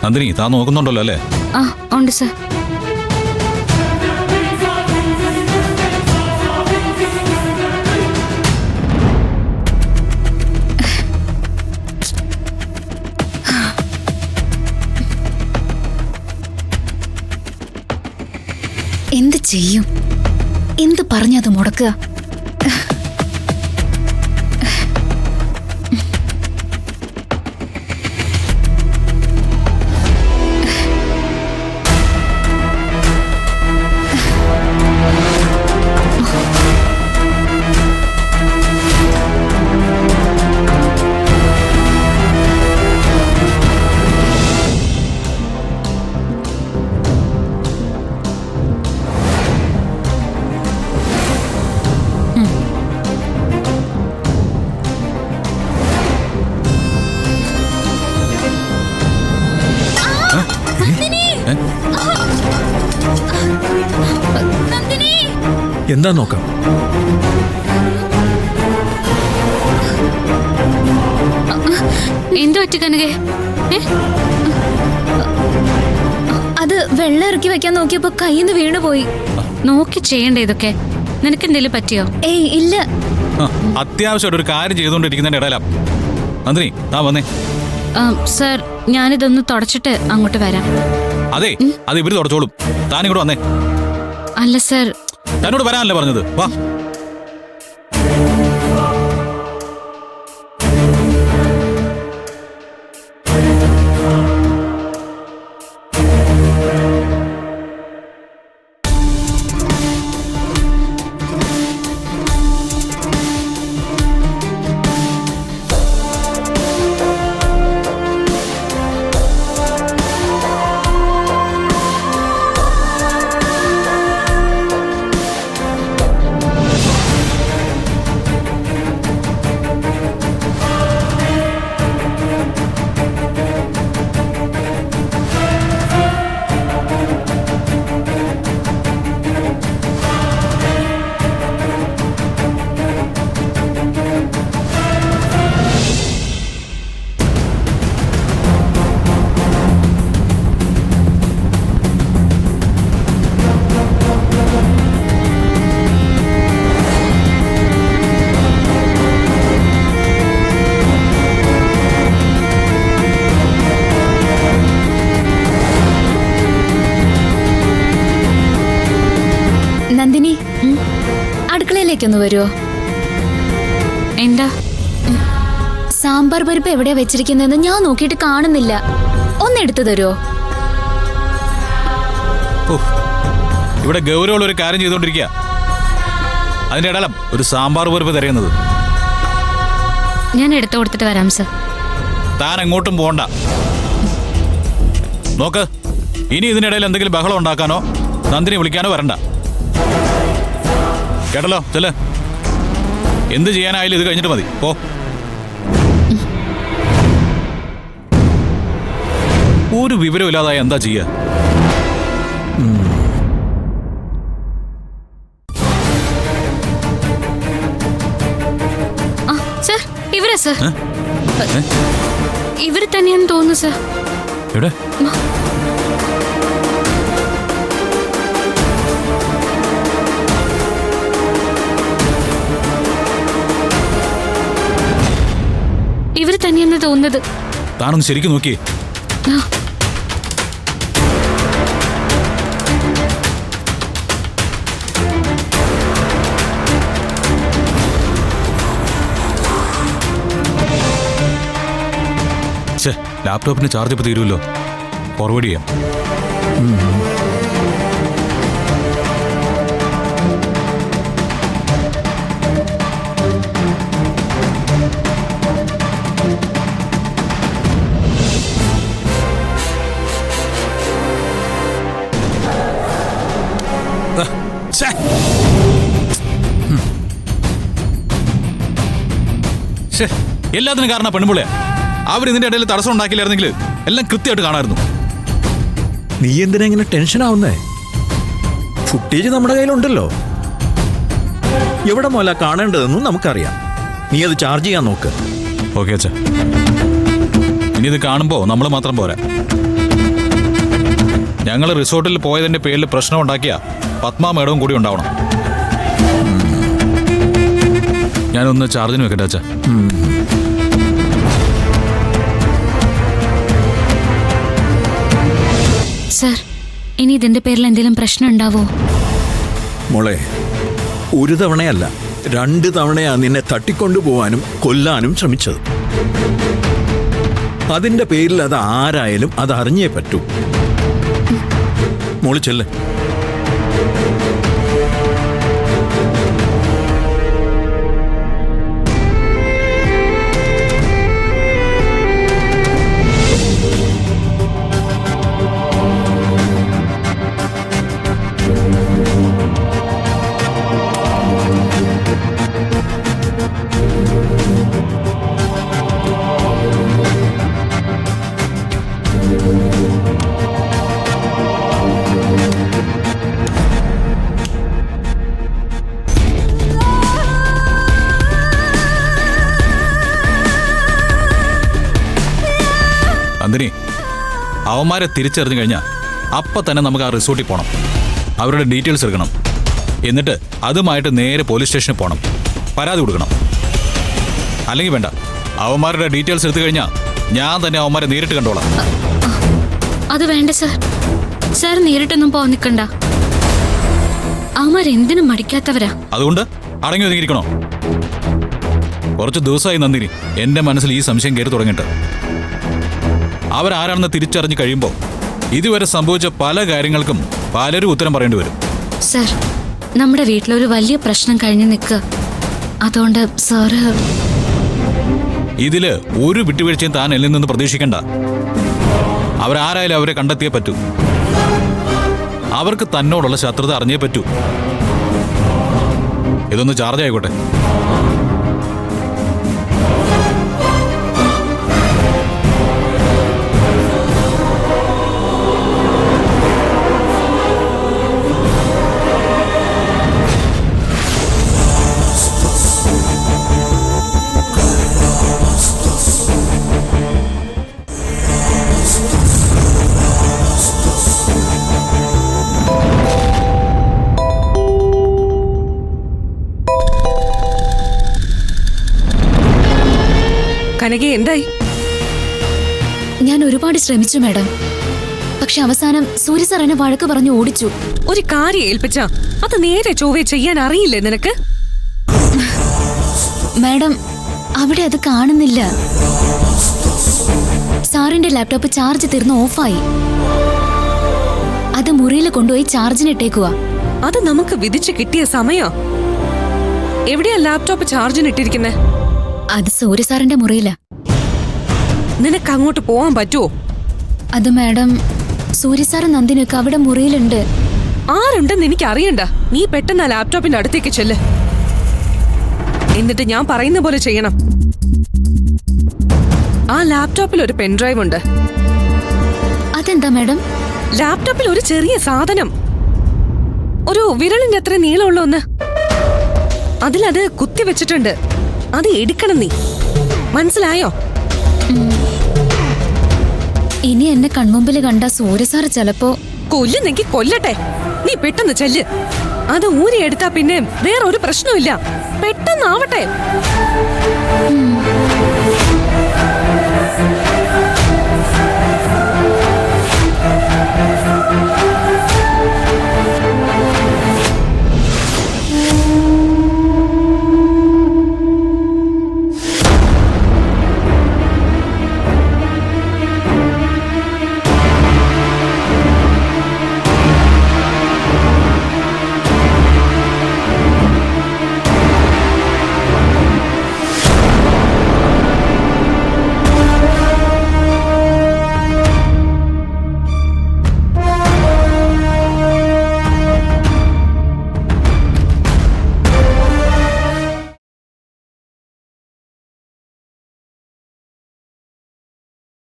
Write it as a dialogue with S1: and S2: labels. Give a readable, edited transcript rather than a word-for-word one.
S1: നന്ദിനി താൻ നോക്കുന്നുണ്ടല്ലോ അല്ലേ?
S2: ആ ഉണ്ട് സർ. എന്ത് ചെയ്യും? എന്ത് പറഞ്ഞത് മുടക്കുക?
S3: എന്താ നോക്കാം?
S2: എന്തു പറ്റി കനകേ? അത് വെള്ളം ഇറക്കി വെക്കാൻ നോക്കിയപ്പോ കയ്യിന്ന് വീണുപോയി. നോക്കി ചെയ്യണ്ടേ ഇതൊക്കെ? നിനക്ക് എന്തെങ്കിലും പറ്റിയോ? ഏയ് ഇല്ല.
S1: അത്യാവശ്യമായിട്ട് ഒരു കാര്യം ചെയ്തുകൊണ്ടിരിക്കുന്നതിന്റെ ഇടയിലാ. നന്ദിനി താ വന്നേ.
S2: സർ ഞാനിതൊന്ന് തുടച്ചിട്ട് അങ്ങോട്ട് വരാം.
S1: അതെ അത് ഇവര് തുടച്ചോളും. താനിങ്ങോട്ട് വന്നേ.
S2: അല്ല സർ,
S1: തന്നോട് വരാനല്ലേ പറഞ്ഞത്? വാ.
S2: നന്ദിനി അടുക്കളയിലേക്കൊന്ന് വരുമോ? എന്താ? സാമ്പാർ പരിപ്പ് എവിടെയാ വെച്ചിരിക്കുന്നതെന്ന് ഞാൻ നോക്കിയിട്ട് കാണുന്നില്ല. ഒന്നെടുത്തു തരുമോ?
S1: ഇവിടെ ഗൗരവമുള്ള ഒരു കാര്യം ചെയ്തുകൊണ്ടിരിക്കുക. അതിന്റെ ഇടയിലും ഒരു സാമ്പാർ പരിപ്പ് തരുന്നത്.
S2: ഞാൻ എടുത്തു കൊടുത്തിട്ട് വരാം സർ.
S1: താൻ എങ്ങോട്ടും പോണ്ട. നോക്ക്, ഇനി ഇതിനിടയിൽ എന്തെങ്കിലും ബഹളം ഉണ്ടാക്കാനോ നന്ദിനി വിളിക്കാനോ വരണ്ട. കേട്ടല്ലോ? ചെല്ല്. എന്ത് ചെയ്യാനായാലും ഇത് കഴിഞ്ഞിട്ട് മതി. പോ. ഒരു വിവരമില്ലാതായ എന്താ ചെയ്യാ?
S2: സർ ഇവരാ സർ. ഇവര് തന്നെയാന്ന് തോന്നുന്നു സർ.
S1: എവിടെ?
S2: ഇവര് തന്നെയെന്ന് തോന്നുന്നത്.
S1: താനൊന്ന് ശരിക്കും നോക്കിയേ. ലാപ്ടോപ്പിന് ചാർജ് ഇപ്പൊ തീരുമല്ലോ. ഫോർവേഡ് ചെയ്യാം. എല്ലാത്തിനും കാരണം പെണ്ണുപിള്ളയാ. അവർ ഇതിന്റെ ഇടയിൽ തടസ്സം ഉണ്ടാക്കില്ലായിരുന്നെങ്കിൽ എല്ലാം കൃത്യമായിട്ട് കാണാമായിരുന്നു.
S3: നീ എന്തിനാ ഇങ്ങനെ ടെൻഷൻ ആവുന്നേ? ഫുട്ടേജ് നമ്മുടെ കയ്യിലുണ്ടല്ലോ. എവിടെ മോല കാണേണ്ടതെന്നും നമുക്കറിയാം. നീ അത് ചാർജ് ചെയ്യാൻ നോക്ക്.
S1: ഓക്കെ അച്ഛാ. ഇനി ഇത് കാണുമ്പോ നമ്മൾ മാത്രം പോരാ, ഞങ്ങൾ റിസോർട്ടിൽ പോയതിന്റെ പേരിൽ പ്രശ്നം ഉണ്ടാക്കിയ പത്മ മേഡവും കൂടി ഉണ്ടാവണം. ഞാനൊന്ന് ചാർജിന് വെക്കട്ടെ അച്ഛാ.
S2: സർ, ഇനി ഇതിന്റെ പേരിൽ എന്തെങ്കിലും പ്രശ്നം ഉണ്ടാവോ?
S3: മോളെ, ഒരു തവണയല്ല 2 തവണയാ നിന്നെ തട്ടിക്കൊണ്ടുപോവാനും കൊല്ലാനും ശ്രമിച്ചത്. അതിന്റെ പേരിൽ അത് ആരായാലും അത് അറിഞ്ഞേ പറ്റൂ. മോള് ചെല്ല്.
S1: നന്ദിനി, അവന്മാരെ തിരിച്ചറിഞ്ഞു കഴിഞ്ഞാൽ അപ്പം തന്നെ നമുക്ക് ആ റിസോർട്ടിൽ പോകണം. അവരുടെ ഡീറ്റെയിൽസ് എടുക്കണം. എന്നിട്ട് അതുമായിട്ട് നേരെ പോലീസ് സ്റ്റേഷനിൽ പോകണം. പരാതി കൊടുക്കണം. അല്ലെങ്കിൽ വേണ്ട, അവന്മാരുടെ ഡീറ്റെയിൽസ് എടുത്തു കഴിഞ്ഞാൽ ഞാൻ തന്നെ അവന്മാരെ നേരിട്ട് കണ്ടോളാം.
S2: അത് വേണ്ട സർ. സാർ നേരിട്ടൊന്നും പോകാൻ നിൽക്കണ്ട. അവന്മാരെന്തിനും മടിക്കാത്തവരാ.
S1: അതുകൊണ്ട് അടങ്ങി ഒതുങ്ങിയിരിക്കണോ? കുറച്ച് ദിവസമായി നന്ദിനി എന്റെ മനസ്സിൽ ഈ സംശയം കയറി തുടങ്ങിയിട്ട്. അവരാരാണെന്ന് തിരിച്ചറിഞ്ഞു കഴിയുമ്പോൾ ഇതുവരെ സംഭവിച്ച പല കാര്യങ്ങൾക്കും പലരും ഉത്തരം പറയേണ്ടി വരും.
S2: സർ, നമ്മുടെ വീട്ടിലൊരു വലിയ പ്രശ്നം കഴിഞ്ഞു നിൽക്കുക. അതുകൊണ്ട് സാറ്
S1: ഇതില് ഒരു വിട്ടുവീഴ്ചയും താൻ എന്നിൽ നിന്ന് പ്രതീക്ഷിക്കണ്ട. അവരാരായാലും അവരെ കണ്ടെത്തിയേ പറ്റൂ. അവർക്ക് തന്നോടുള്ള ശത്രുത അറിഞ്ഞേ പറ്റൂ. ഇതൊന്ന് ചാർജ് ആയിക്കോട്ടെ.
S4: കനകെ, എന്തായി?
S2: ഞാൻ ഒരുപാട് ശ്രമിച്ചു മാഡം. പക്ഷെ അവസാനം സൂര്യ സാർ എന്നെ വഴക്ക് പറഞ്ഞു ഓടിച്ചു.
S4: ഒരു കാര്യം ഏൽപ്പിച്ച അത് നേരെ ചൊവ്വേ ചെയ്യാൻ അറിയില്ലേ നിനക്ക്?
S2: മാഡം, അവിടെ അത് കാണുന്നില്ല. സാറിന്റെ ലാപ്ടോപ്പ് ചാർജ് തീർന്ന് ഓഫായി. അത് മുറിയിൽ കൊണ്ടുപോയി ചാർജിനിട്ടേക്കുവാ.
S4: അത് നമുക്ക് വിധിച്ച് കിട്ടിയ സമയോ? എവിടെയാ ലാപ്ടോപ്പ് ചാർജിനിട്ടിരിക്കുന്നെ?
S2: അത് സൂര്യ സാറിന്റെ മുറിയില.
S4: നിനക്ക് അങ്ങോട്ട് പോവാൻ പറ്റുമോ?
S2: അത് മാഡം, സൂര്യ സാറ് നന്ദിനൊക്കെ അവിടെ മുറിയിലുണ്ട്.
S4: ആരുണ്ടെന്ന് എനിക്ക് അറിയണ്ട. നീ പെട്ടെന്ന് ആ ലാപ്ടോപ്പിന്റെ അടുത്തേക്ക് ചെല്ല്. എന്നിട്ട് ഞാൻ പറയുന്ന പോലെ ചെയ്യണം. ആ ലാപ്ടോപ്പിൽ ഒരു പെൻഡ്രൈവ് ഉണ്ട്.
S2: അതെന്താ മാഡം?
S4: ലാപ്ടോപ്പിൽ ഒരു ചെറിയ സാധനം, ഒരു വിരലിന്റെ അത്ര നീളമുള്ള ഒന്ന്, അതിലത് കുത്തിവെച്ചിട്ടുണ്ട്. അത് എടുക്കണം നീ. മനസ്സിലായോ?
S2: ഇനി എന്നെ കൺമുമ്പിൽ കണ്ട സൂര്യ സാറ് ചിലപ്പോ
S4: കൊല്ലുന്നെങ്കിൽ കൊല്ലട്ടെ. നീ പെട്ടെന്ന് ചെല്ല്. അത് ഊരി എടുത്താ പിന്നെ വേറെ ഒരു പ്രശ്നമില്ല. പെട്ടെന്നാവട്ടെ.